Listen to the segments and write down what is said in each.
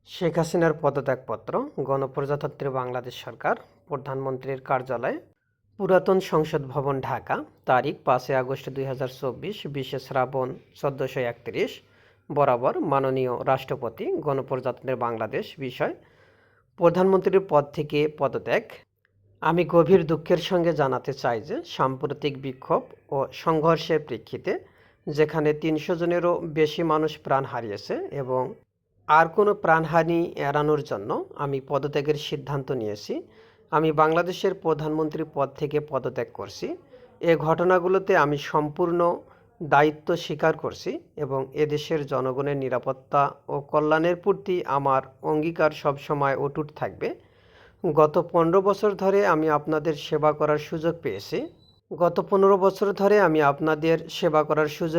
শেখ হাসিনার পদত্যাগপত্র গণপ্রজাতন্ত্রী বাংলাদেশ সরকার, প্রধানমন্ত্রীর কার্যালয়, পুরাতন সংসদ ভবন, ঢাকা। তারিখ 5 আগস্ট 2024, 20 শ্রাবণ 1431 বরাবর। মাননীয় রাষ্ট্রপতি, গণপ্রজাতন্ত্রী বাংলাদেশ। বিষয়: প্রধানমন্ত্রীর পদ থেকে পদত্যাগ। আমি গভীর দুঃখের সঙ্গে জানাতে চাই যে সাম্প্রতিক বিক্ষোভ ও সংঘর্ষের প্রেক্ষিতে, যেখানে 300 জনেরও বেশি মানুষ প্রাণ হারিয়েছে এবং আর কোনো প্রাণহানি এড়ানোর জন্য আমি পদত্যাগের সিদ্ধান্ত নিয়েছি। আমি বাংলাদেশের প্রধানমন্ত্রী পদ থেকে পদত্যাগ করছি। এ ঘটনাগুলোতে আমি সম্পূর্ণ দায়িত্ব স্বীকার করছি এবং এদেশের জনগণের নিরাপত্তা ও কল্যাণের প্রতি আমার অঙ্গীকার সবসময় অটুট থাকবে। গত 15 বছর ধরে আমি আপনাদের সেবা করার সুযোগ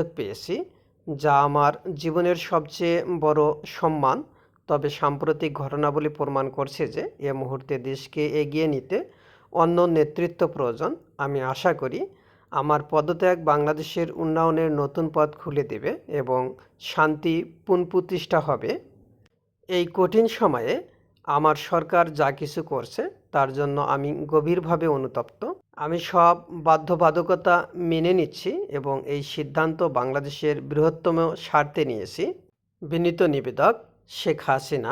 পেয়েছি। যা আমার জীবনের সবচেয়ে বড় সম্মান। তবে সাম্প্রতিক ঘটনাবলী প্রমাণ করছে যে এ মুহূর্তে দেশকে এগিয়ে নিতে অন্য নেতৃত্ব প্রয়োজন। আমি আশা করি আমার পদত্যাগ বাংলাদেশের উন্নয়নের নতুন পথ খুলে দেবে এবং শান্তি পুনঃপ্রতিষ্ঠা হবে। এই কঠিন সময়ে আমার সরকার যা কিছু করছে তার জন্য আমি গভীরভাবে অনুতপ্ত। আমি সব বাধ্যবাধকতা মেনে নিচ্ছি এবং এই সিদ্ধান্ত বাংলাদেশের বৃহত্তম স্বার্থে নিয়েছি। বিনীত নিবেদক, শেখ হাসিনা।